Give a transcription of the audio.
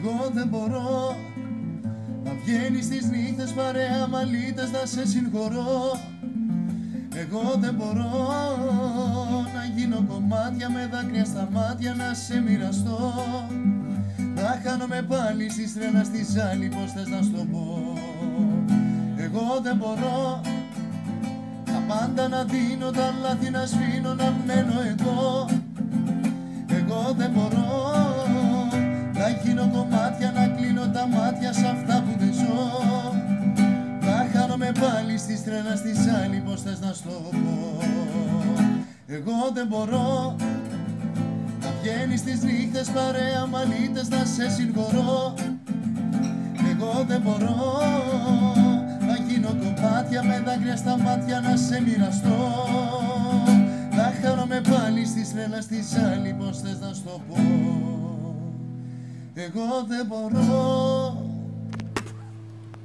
Εγώ δεν μπορώ να βγαίνεις τις νύχτες παρέα μαλίτες να σε συγχωρώ. Εγώ δεν μπορώ να γίνω κομμάτια με δάκρυα στα μάτια να σε μοιραστώ. Να χάνομαι πάλι στη στρέλα στη ζάλη, πως θες να στο πω. Εγώ δεν μπορώ τα πάντα να δίνω, τα λάθη να σβήνω, να μένω εδώ. Εγώ δεν μπορώ να γίνω κομμάτια, να κλείνω τα μάτια σε αυτά που δεν ζω. Να χάνομαι πάλι στη στρέλα στη ζάλη, πως θες να στο πω. Εγώ δεν μπορώ να βγαίνεις τις νύχτες παρέα μαλίτες να σε συγχωρώ. Εγώ δεν μπορώ να γίνω κομμάτια με δάκρυα στα μάτια να σε μοιραστώ. Να χάνομαι πάλι στη στρέλα στη ζάλη, πως θες να στο πω. Εγώ δεν μπορώ.